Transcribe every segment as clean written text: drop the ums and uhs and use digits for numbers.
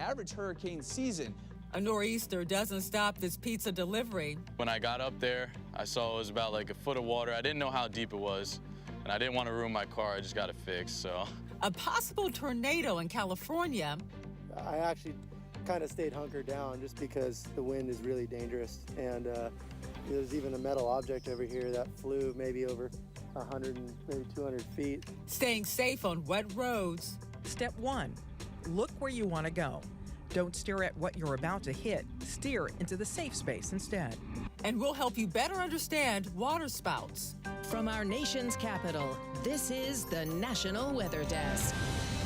average hurricane season. A nor'easter doesn't stop this pizza delivery. When I got up there, I saw it was about like a foot of water. I didn't know how deep it was, and I didn't want to ruin my car. I just got it fixed, so. A possible tornado in California. I actually kind of stayed hunkered down just because the wind is really dangerous. And there's even a metal object over here that flew maybe over 100 and maybe 200 feet. Staying safe on wet roads. Step 1, look where you want to go. Don't stare at what you're about to hit. Steer into the safe space instead. And we'll help you better understand waterspouts. From our nation's capital, this is the National Weather Desk.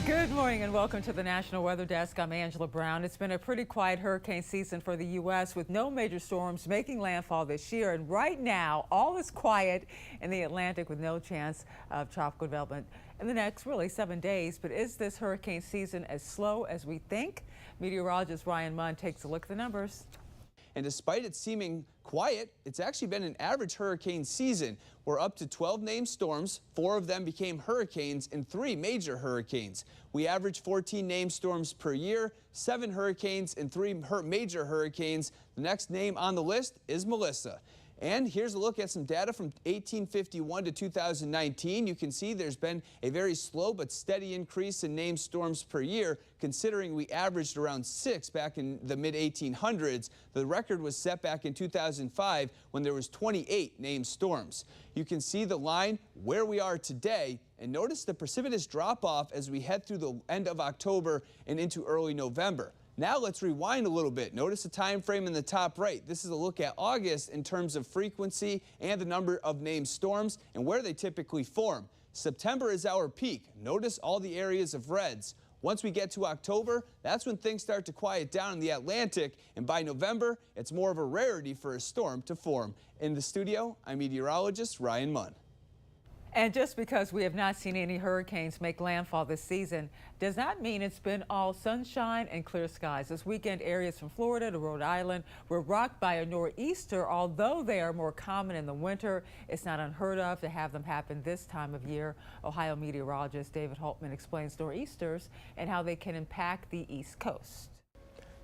Good morning and welcome to the National Weather Desk. I'm Angela Brown. It's been a pretty quiet hurricane season for the U.S. with no major storms making landfall this year. And right now, all is quiet in the Atlantic with no chance of tropical development in the next, really, 7 days. But is this hurricane season as slow as we think? Meteorologist Ryan Munn takes a look at the numbers. And despite it seeming quiet, it's actually been an average hurricane season. We're up to 12 named storms. 4 of them became hurricanes and 3 major hurricanes. We average 14 named storms per year, 7 hurricanes and 3 major hurricanes. The next name on the list is Melissa. And here's a look at some data from 1851 to 2019. You can see there's been a very slow but steady increase in named storms per year, considering we averaged around 6 back in the mid-1800s. The record was set back in 2005 when there was 28 named storms. You can see the line where we are today, and notice the precipitous drop-off as we head through the end of October and into early November. Now let's rewind a little bit. Notice the time frame in the top right. This is a look at August in terms of frequency and the number of named storms and where they typically form. September is our peak. Notice all the areas of reds. Once we get to October, that's when things start to quiet down in the Atlantic, and by November, it's more of a rarity for a storm to form. In the studio, I'm meteorologist Ryan Munn. And just because we have not seen any hurricanes make landfall this season does not mean it's been all sunshine and clear skies. This weekend, areas from Florida to Rhode Island were rocked by a nor'easter. Although they are more common in the winter, it's not unheard of to have them happen this time of year. Ohio meteorologist David Holtman explains nor'easters and how they can impact the East Coast.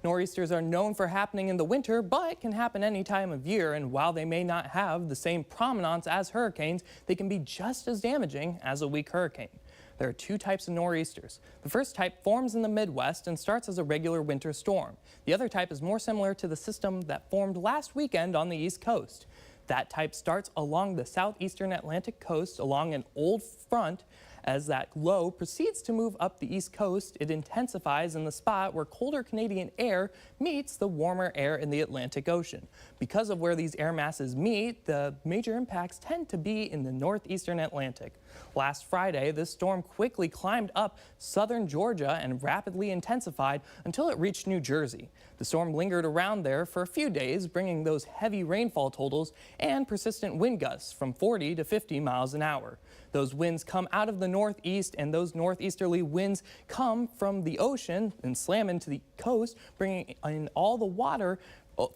Nor'easters are known for happening in the winter, but can happen any time of year, and while they may not have the same prominence as hurricanes, they can be just as damaging as a weak hurricane. There are 2 types of nor'easters. The first type forms in the Midwest and starts as a regular winter storm. The other type is more similar to the system that formed last weekend on the East Coast. That type starts along the southeastern Atlantic coast along an old front. As that low proceeds to move up the East Coast, it intensifies in the spot where colder Canadian air meets the warmer air in the Atlantic Ocean. Because of where these air masses meet, the major impacts tend to be in the northeastern Atlantic. Last Friday, this storm quickly climbed up southern Georgia and rapidly intensified until it reached New Jersey. The storm lingered around there for a few days, bringing those heavy rainfall totals and persistent wind gusts from 40 to 50 miles an hour. Those winds come out of the northeast, and those northeasterly winds come from the ocean and slam into the coast, bringing in all the water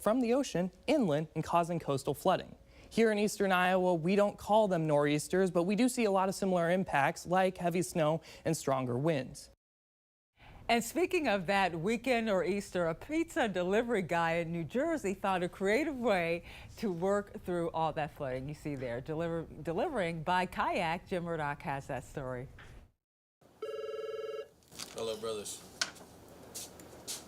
from the ocean inland and causing coastal flooding. Here in eastern Iowa, we don't call them nor'easters, but we do see a lot of similar impacts like heavy snow and stronger winds. And speaking of that weekend nor'easter, a pizza delivery guy in New Jersey found a creative way to work through all that flooding you see there. Delivering by kayak. Jim Murdoch has that story. Hello, brothers.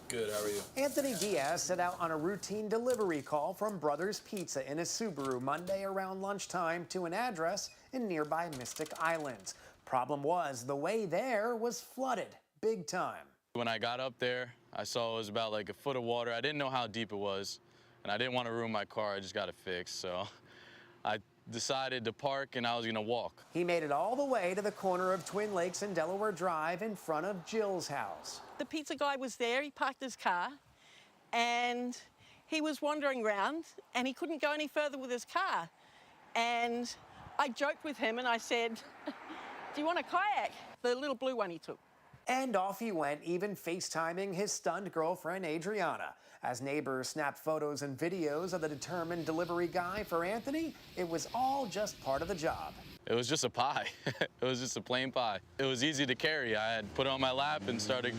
Good, how are you? Anthony Diaz set out on a routine delivery call from Brothers Pizza in a Subaru Monday around lunchtime to an address in nearby Mystic Islands. Problem was, the way there was flooded big time. When I got up there, I saw it was about like a foot of water. I didn't know how deep it was, and I didn't want to ruin my car. I just got it fixed, so I decided to park and I was gonna walk. He made it all the way to the corner of Twin Lakes and Delaware Drive in front of Jill's house. The pizza guy was there, he parked his car, and he was wandering around, and he couldn't go any further with his car. And I joked with him and I said, do you want a kayak? The little blue one he took. And off he went, even FaceTiming his stunned girlfriend, Adriana. As neighbors snapped photos and videos of the determined delivery guy for Anthony, it was all just part of the job. It was just a pie. It was just a plain pie. It was easy to carry. I had put it on my lap and started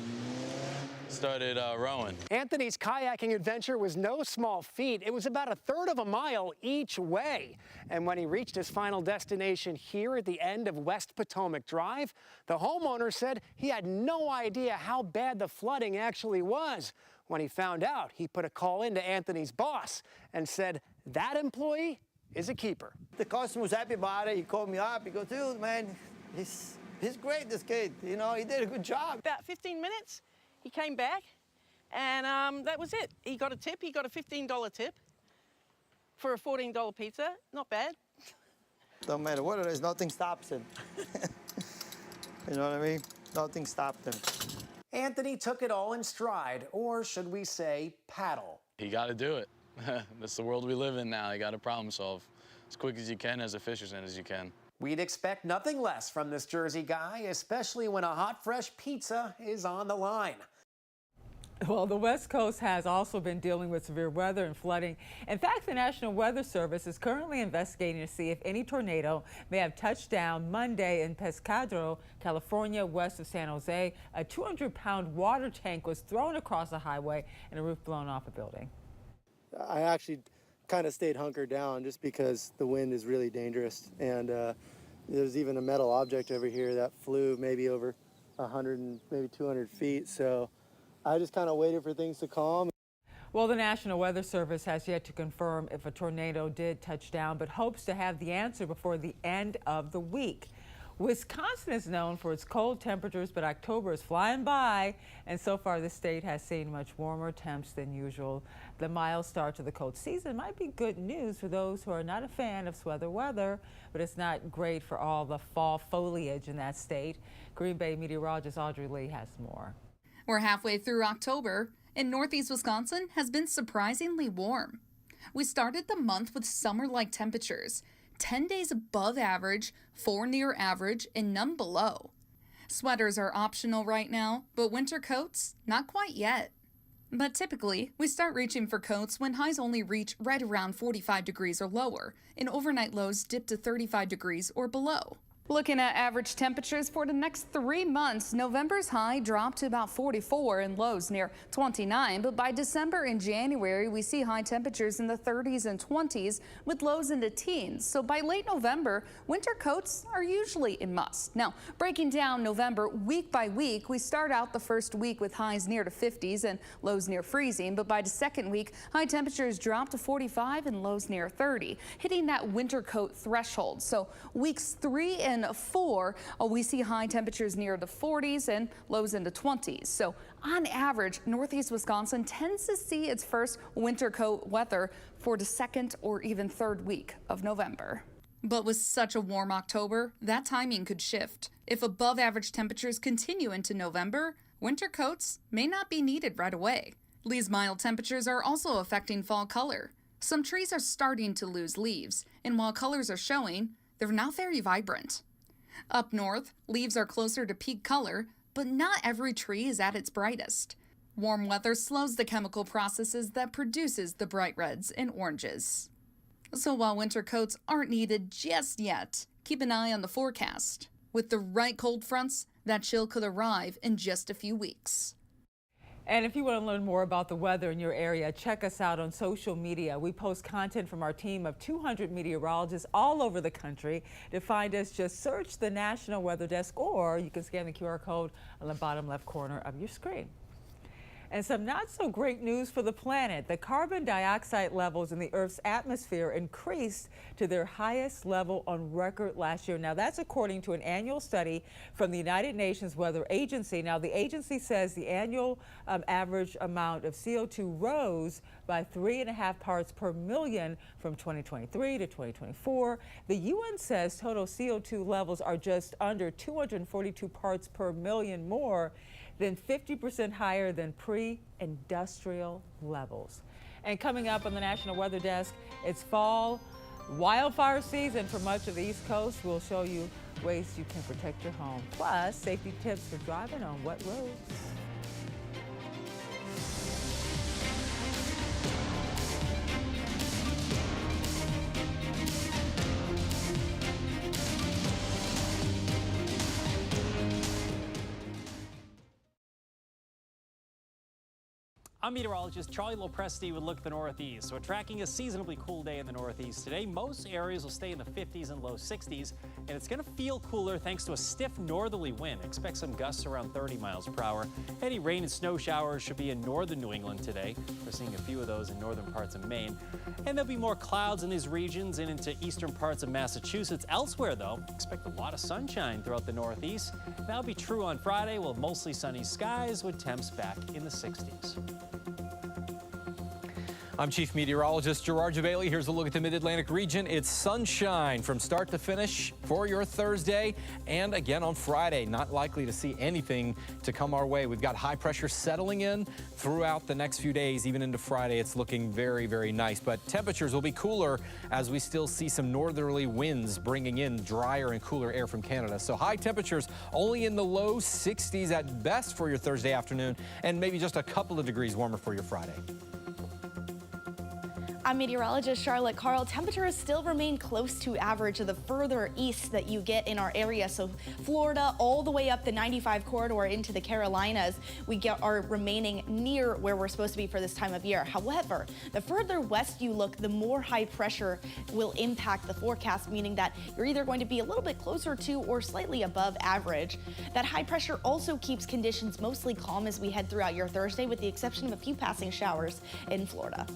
started rowing. Anthony's kayaking adventure was no small feat. It was about 1/3 of a mile each way. And when he reached his final destination here at the end of West Potomac Drive, the homeowner said he had no idea how bad the flooding actually was. When he found out, he put a call in to Anthony's boss and said that employee is a keeper. The customer was happy about it. He called me up. He goes, dude, man, he's great, this kid. You know, he did a good job. About 15 minutes, he came back, and that was it. He got a tip. He got a $15 tip for a $14 pizza. Not bad. Don't matter what it is, nothing stops him. You know what I mean? Nothing stopped him. Anthony took it all in stride, or should we say paddle. You got to do it. That's the world we live in now. You got to problem solve as quick as you can, as efficient as you can. We'd expect nothing less from this Jersey guy, especially when a hot, fresh pizza is on the line. Well, the West Coast has also been dealing with severe weather and flooding. In fact, the National Weather Service is currently investigating to see if any tornado may have touched down Monday in Pescadero, California, west of San Jose. A 200-pound water tank was thrown across a highway and a roof blown off a building. I actually kind of stayed hunkered down just because the wind is really dangerous. And there's even a metal object over here that flew maybe over 100 and maybe 200 feet. So I just kind of waited for things to calm. Well, the National Weather Service has yet to confirm if a tornado did touch down, but hopes to have the answer before the end of the week. Wisconsin is known for its cold temperatures, but October is flying by, and so far the state has seen much warmer temps than usual. The mild start to the cold season might be good news for those who are not a fan of sweater weather, but it's not great for all the fall foliage in that state. Green Bay meteorologist Audrey Lee has more. We're halfway through October, and northeast Wisconsin has been surprisingly warm. We started the month with summer-like temperatures, 10 days above average, 4 near average, and none below. Sweaters are optional right now, but winter coats, not quite yet. But typically, we start reaching for coats when highs only reach right around 45 degrees or lower, and overnight lows dip to 35 degrees or below. Looking at average temperatures for the next 3 months, November's high dropped to about 44 and lows near 29, but by December and January, we see high temperatures in the 30s and 20s with lows in the teens. So by late November, winter coats are usually a must. Now, breaking down November week by week, we start out the first week with highs near to 50s and lows near freezing, but by the second week, high temperatures drop to 45 and lows near 30, hitting that winter coat threshold. So weeks 3 and 4, we see high temperatures near the 40s and lows in the 20s. So on average, northeast Wisconsin tends to see its first winter coat weather for the second or even third week of November. But with such a warm October, that timing could shift. If above average temperatures continue into November, winter coats may not be needed right away. These mild temperatures are also affecting fall color. Some trees are starting to lose leaves, and while colors are showing, they're not very vibrant. Up north, leaves are closer to peak color, but not every tree is at its brightest. Warm weather slows the chemical processes that produces the bright reds and oranges. So while winter coats aren't needed just yet, keep an eye on the forecast. With the right cold fronts, that chill could arrive in just a few weeks. And if you want to learn more about the weather in your area, check us out on social media. We post content from our team of 200 meteorologists all over the country. To find us, just search the National Weather Desk, or you can scan the QR code on the bottom left corner of your screen. And some not so great news for the planet. The carbon dioxide levels in the Earth's atmosphere increased to their highest level on record last year. Now, that's according to an annual study from the United Nations Weather Agency. Now, the agency says the annual average amount of CO2 rose by 3.5 parts per million from 2023 to 2024. The UN says total CO2 levels are just under 242 parts per million more than 50% higher than pre-industrial levels. And coming up on the National Weather Desk, it's fall wildfire season for much of the East Coast. We'll show you ways you can protect your home, plus safety tips for driving on wet roads. I'm meteorologist Charlie Lopresti with Look at the Northeast. So we're tracking a seasonably cool day in the Northeast today. Most areas will stay in the 50s and low 60s, and it's going to feel cooler thanks to a stiff northerly wind. Expect some gusts around 30 miles per hour. Any rain and snow showers should be in northern New England today. We're seeing a few of those in northern parts of Maine. And there'll be more clouds in these regions and into eastern parts of Massachusetts. Elsewhere, though, expect a lot of sunshine throughout the Northeast. That'll be true on Friday. We'll have mostly sunny skies with temps back in the 60s. I'm Chief Meteorologist Gerard Jabali. Here's a look at the Mid-Atlantic region. It's sunshine from start to finish for your Thursday and again on Friday. Not likely to see anything to come our way. We've got high pressure settling in throughout the next few days, even into Friday. It's looking very, very nice, but temperatures will be cooler as we still see some northerly winds bringing in drier and cooler air from Canada. So high temperatures only in the low 60s at best for your Thursday afternoon, and maybe just a couple of degrees warmer for your Friday. I'm meteorologist Charlotte Carl. Temperatures still remain close to average the further east that you get in our area. So Florida all the way up the 95 corridor into the Carolinas, are remaining near where we're supposed to be for this time of year. However, the further west you look, the more high pressure will impact the forecast, meaning that you're either going to be a little bit closer to or slightly above average. That high pressure also keeps conditions mostly calm as we head throughout your Thursday, with the exception of a few passing showers in Florida.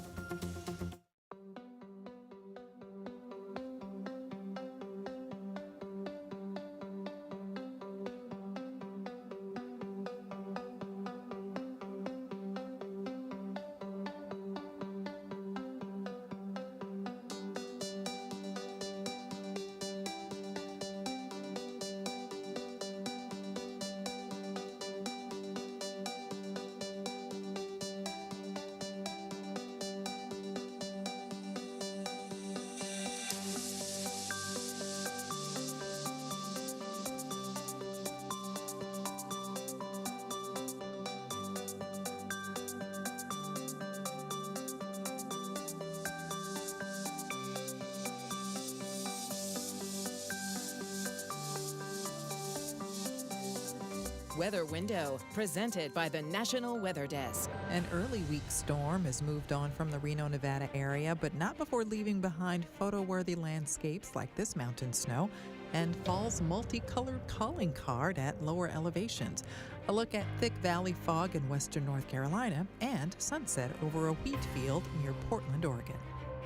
Weather Window, presented by the National Weather Desk. An early week storm has moved on from the Reno, Nevada area, but not before leaving behind photo-worthy landscapes like this mountain snow and fall's multicolored calling card at lower elevations. A look at thick valley fog in western North Carolina and sunset over a wheat field near Portland, Oregon.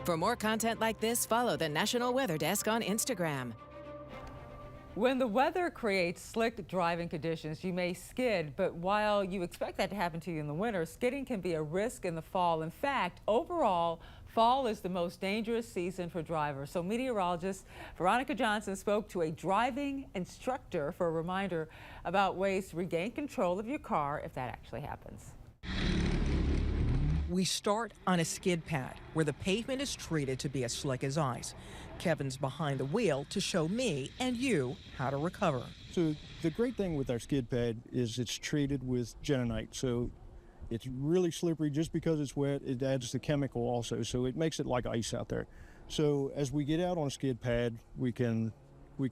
For more content like this, follow the National Weather Desk on Instagram. When the weather creates slick driving conditions, you may skid, but while you expect that to happen to you in the winter, skidding can be a risk in the fall. In fact, overall, fall is the most dangerous season for drivers. So meteorologist Veronica Johnson spoke to a driving instructor for a reminder about ways to regain control of your car if that actually happens. We start on a skid pad where the pavement is treated to be as slick as ice. Kevin's behind the wheel to show me and you how to recover. So the great thing with our skid pad is it's treated with genonite. So it's really slippery just because it's wet. It adds the chemical also, so it makes it like ice out there. So as we get out on a skid pad, we can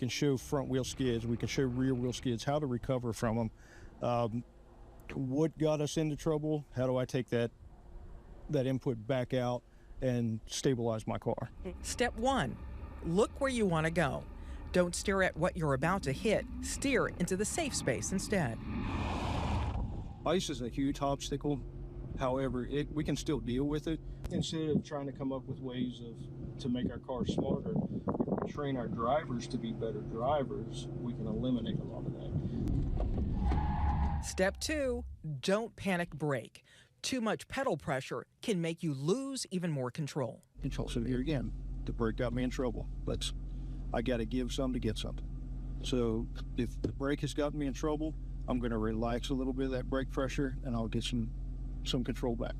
show front wheel skids, we can show rear wheel skids, how to recover from them. What got us into trouble? How do I take that input back out and stabilize my car? Step 1. Look where you want to go. Don't stare at what you're about to hit. Steer into the safe space instead. Ice is a huge obstacle. However, we can still deal with it. Instead of trying to come up with ways to make our cars smarter, if we train our drivers to be better drivers, we can eliminate a lot of that. Step 2. Don't panic brake. Too much pedal pressure can make you lose even more control. So here again, the brake got me in trouble. I got to give some to get something. So if the brake has gotten me in trouble, I'm going to relax a little bit of that brake pressure and I'll get some control back.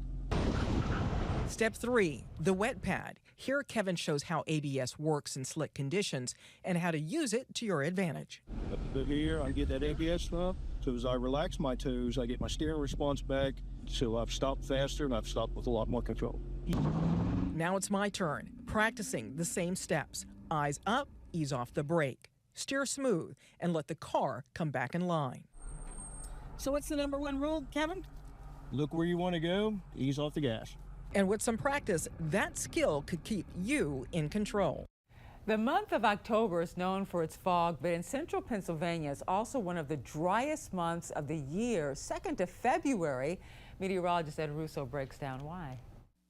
Step 3, the wet pad. Here Kevin shows how ABS works in slick conditions and how to use it to your advantage. Up here, I get that ABS stuff. So as I relax my toes, I get my steering response back. So I've stopped faster and I've stopped with a lot more control. Now it's my turn, practicing the same steps. Eyes up, ease off the brake. Steer smooth and let the car come back in line. So what's the #1 rule, Kevin? look where you want to go, ease off the gas. And with some practice, that skill could keep you in control. The month of October is known for its fog, but in central Pennsylvania, it's also one of the driest months of the year, second to February. Meteorologist Ed Russo breaks down why.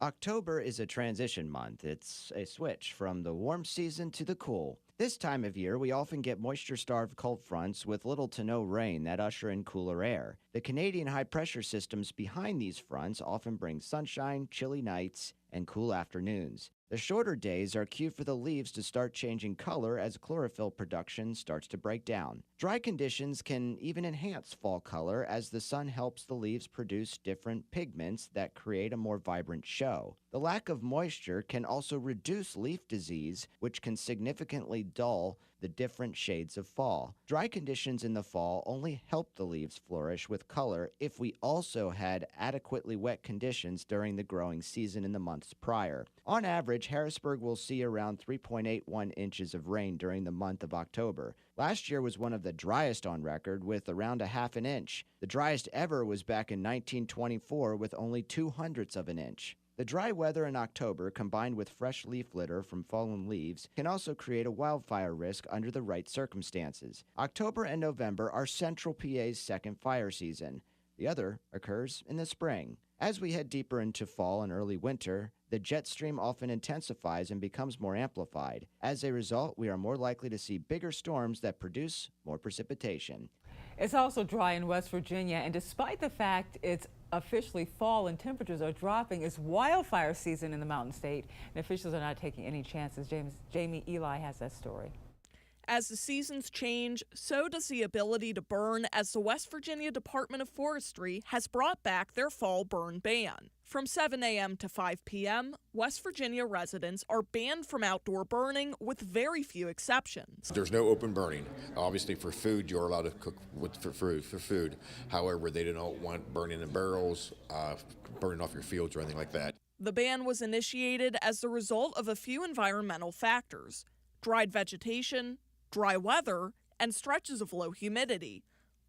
October is a transition month. It's a switch from the warm season to the cool. This time of year, we often get moisture-starved cold fronts with little to no rain that usher in cooler air. The Canadian high-pressure systems behind these fronts often bring sunshine, chilly nights, and cool afternoons. The shorter days are cue for the leaves to start changing color as chlorophyll production starts to break down. Dry conditions can even enhance fall color as the sun helps the leaves produce different pigments that create a more vibrant show. The lack of moisture can also reduce leaf disease, which can significantly dull the different shades of fall. Dry conditions in the fall only help the leaves flourish with color if we also had adequately wet conditions during the growing season in the months prior. On average, Harrisburg will see around 3.81 inches of rain during the month of October. Last year was one of the driest on record with around a half an inch. The driest ever was back in 1924 with only 0.02 of an inch. The dry weather in October, combined with fresh leaf litter from fallen leaves, can also create a wildfire risk under the right circumstances. October and November are Central PA's second fire season. The other occurs in the spring. As we head deeper into fall and early winter, the jet stream often intensifies and becomes more amplified. As a result, we are more likely to see bigger storms that produce more precipitation. It's also dry in West Virginia, and despite the fact it's officially fall and temperatures are dropping, it's wildfire season in the Mountain State, and officials are not taking any chances. Jamie Eli has that story. As the seasons change, so does the ability to burn, as the West Virginia Department of Forestry has brought back their fall burn ban. From 7 a.m. to 5 p.m., West Virginia residents are banned from outdoor burning with very few exceptions. There's no open burning. Obviously, for food, you're allowed to cook for food. However, they don't want burning in barrels, burning off your fields or anything like that. The ban was initiated as the result of a few environmental factors: dried vegetation, dry weather, and stretches of low humidity,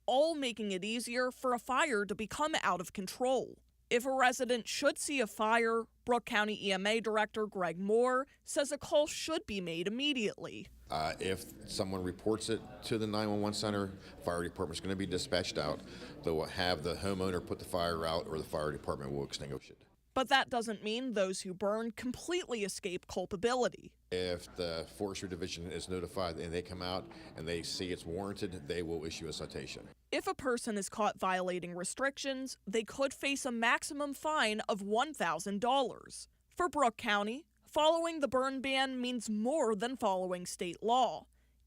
all making it easier for a fire to become out of control. If a resident should see a fire, Brooke County EMA Director Greg Moore says a call should be made immediately. If someone reports it to the 911 center, fire department's going to be dispatched out. They'll have the homeowner put the fire out, or the fire department will extinguish it. But that doesn't mean those who burn completely escape culpability. If the Forestry Division is notified and they come out and they see it's warranted, they will issue a citation. If a person is caught violating restrictions, they could face a maximum fine of $1,000. For Brooke County, following the burn ban means more than following state law.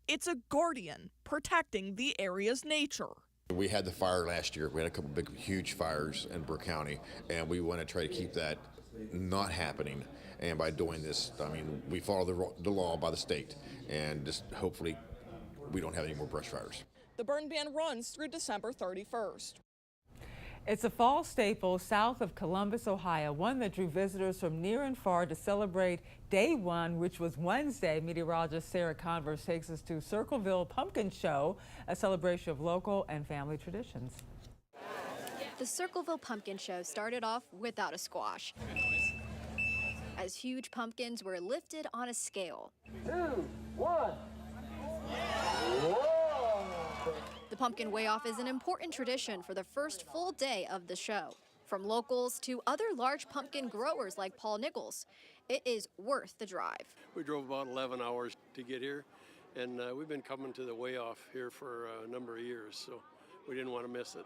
It's a guardian protecting the area's nature. We had the fire last year. We had a couple big, huge fires in Brooke County, and we want to try to keep that not happening. And by doing this, I mean, we follow the law by the state, and just hopefully we don't have any more brush fires. The burn ban runs through December 31st. It's a fall staple south of Columbus, Ohio, one that drew visitors from near and far to celebrate Day One, which was Wednesday. Meteorologist Sarah Converse takes us to Circleville Pumpkin Show, a celebration of local and family traditions. The Circleville Pumpkin Show started off without a squash, as huge pumpkins were lifted on a scale. 2, 1. The pumpkin weigh-off is an important tradition for the first full day of the show. From locals to other large pumpkin growers like Paul Nichols, it is worth the drive. We drove about 11 hours to get here, and we've been coming to the weigh-off here for a number of years, so we didn't want to miss it.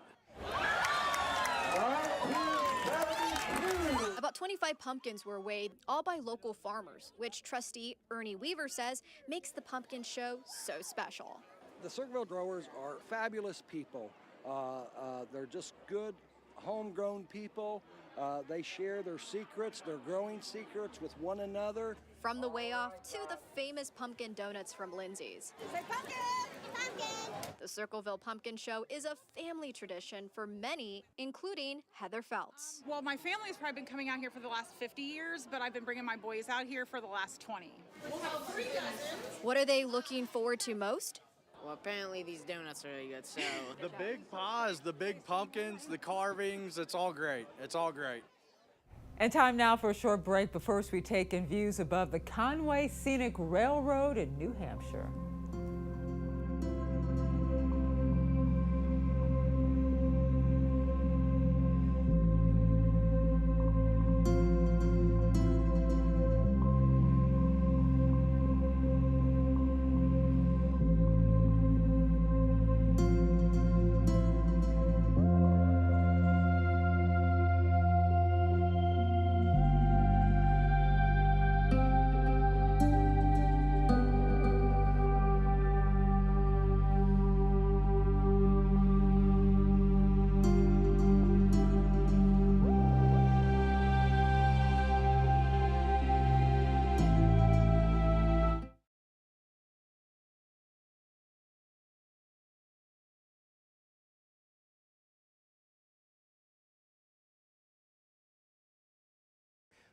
About 25 pumpkins were weighed, all by local farmers, which trustee Ernie Weaver says makes the pumpkin show so special. The Circleville growers are fabulous people. They're just good, homegrown people. They share their secrets, their growing secrets with one another. From the weigh-off to the famous pumpkin donuts from Lindsay's. Say pumpkin! Pumpkin! The Circleville Pumpkin Show is a family tradition for many, including Heather Feltz. Well, my family has probably been coming out here for the last 50 years, but I've been bringing my boys out here for the last 20. What are they looking forward to most? Well, apparently these donuts are really good, so. The big pies, the big pumpkins, the carvings, it's all great. It's all great. And time now for a short break, but first we take in views above the Conway Scenic Railroad in New Hampshire.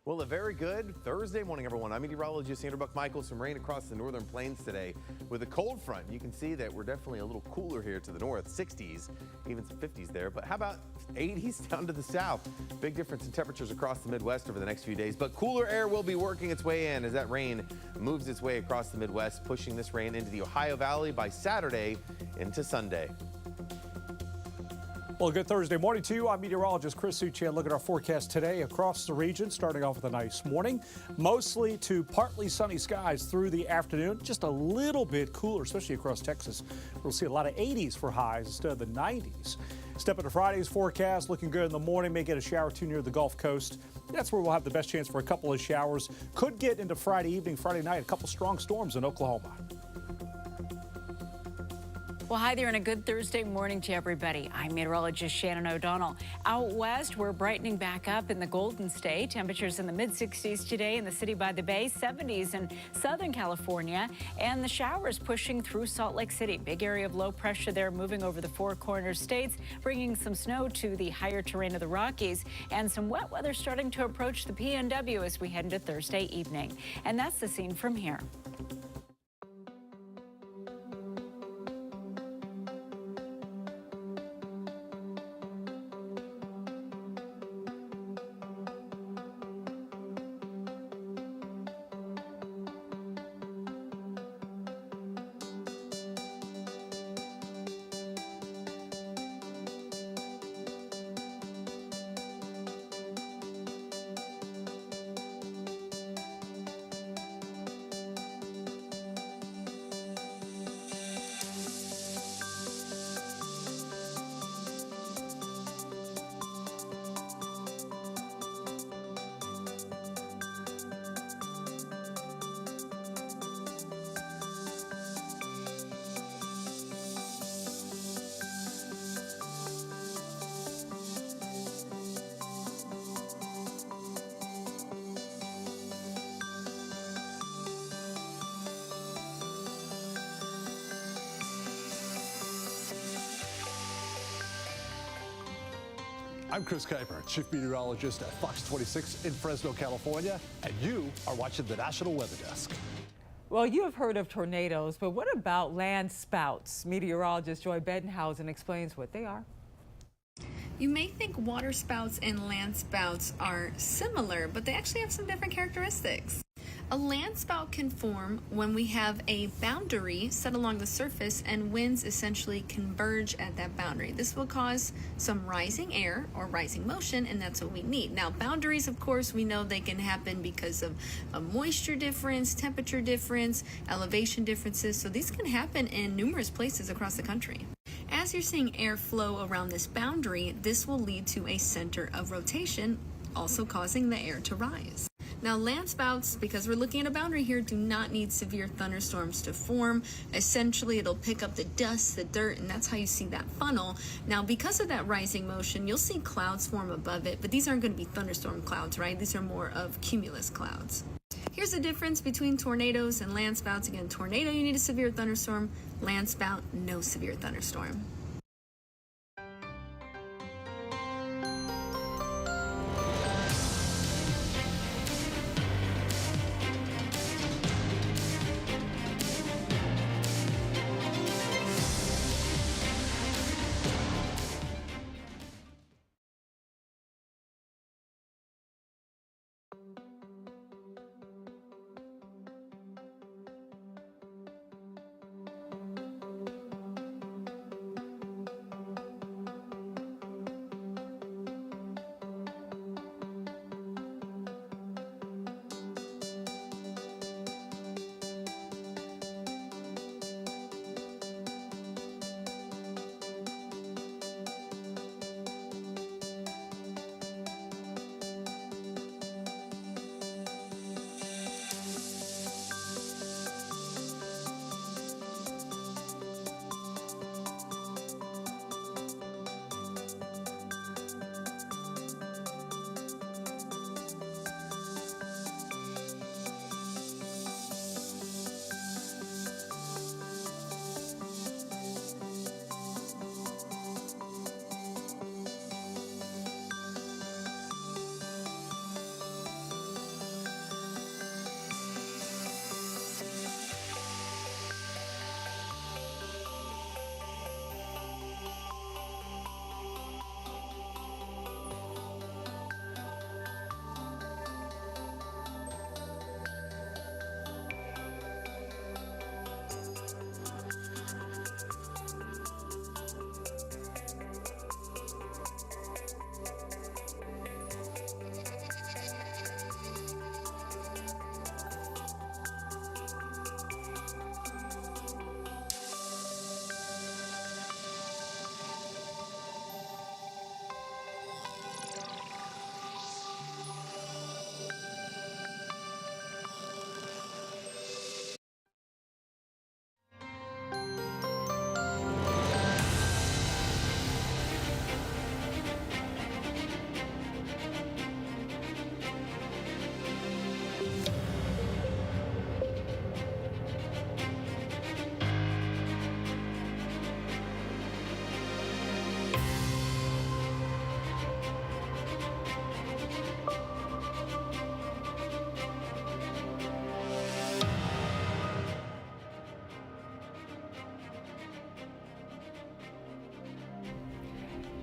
Well, a very good Thursday morning, everyone. I'm meteorologist Andrew Buck-Michael. Some rain across the northern plains today with a cold front. You can see that we're definitely a little cooler here to the north, 60s, even some 50s there. But how about 80s down to the south? Big difference in temperatures across the Midwest over the next few days. But cooler air will be working its way in as that rain moves its way across the Midwest, pushing this rain into the Ohio Valley by Saturday into Sunday. Well, good Thursday morning to you. I'm meteorologist Chris Suchan. Look at our forecast today across the region, starting off with a nice morning. Mostly to partly sunny skies through the afternoon. Just a little bit cooler, especially across Texas. We'll see a lot of 80s for highs instead of the 90s. Step into Friday's forecast, looking good in the morning. May get a shower or two near the Gulf Coast. That's where we'll have the best chance for a couple of showers. Could get into Friday evening, Friday night, a couple strong storms in Oklahoma. Well, hi there and a good Thursday morning to everybody. I'm meteorologist Shannon O'Donnell. Out west, we're brightening back up in the Golden State. Temperatures in the mid-60s today in the city by the bay, 70s in Southern California, and the showers pushing through Salt Lake City. Big area of low pressure there moving over the Four Corners states, bringing some snow to the higher terrain of the Rockies, and some wet weather starting to approach the TNWD as we head into Thursday evening. And that's the scene from here. I'm Chris Kuiper, Chief Meteorologist at Fox 26 in Fresno, California, and you are watching the National Weather Desk. Well, you have heard of tornadoes, but what about land spouts? Meteorologist Joy Bedenhausen explains what they are. You may think waterspouts and land spouts are similar, but they actually have some different characteristics. A land spout can form when we have a boundary set along the surface and winds essentially converge at that boundary. This will cause some rising air or rising motion, and that's what we need. Now, boundaries, of course, we know they can happen because of a moisture difference, temperature difference, elevation differences. So these can happen in numerous places across the country. As you're seeing air flow around this boundary, this will lead to a center of rotation, also causing the air to rise. Now, land spouts, because we're looking at a boundary here, do not need severe thunderstorms to form. Essentially, it'll pick up the dust, the dirt, and that's how you see that funnel. Now, because of that rising motion, you'll see clouds form above it, but these aren't going to be thunderstorm clouds, right? These are more of cumulus clouds. Here's the difference between tornadoes and land spouts. Again, tornado, you need a severe thunderstorm. Land spout, no severe thunderstorm.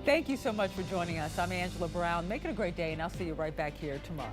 Thank you so much for joining us. I'm Angela Brown. Make it a great day, and I'll see you right back here tomorrow.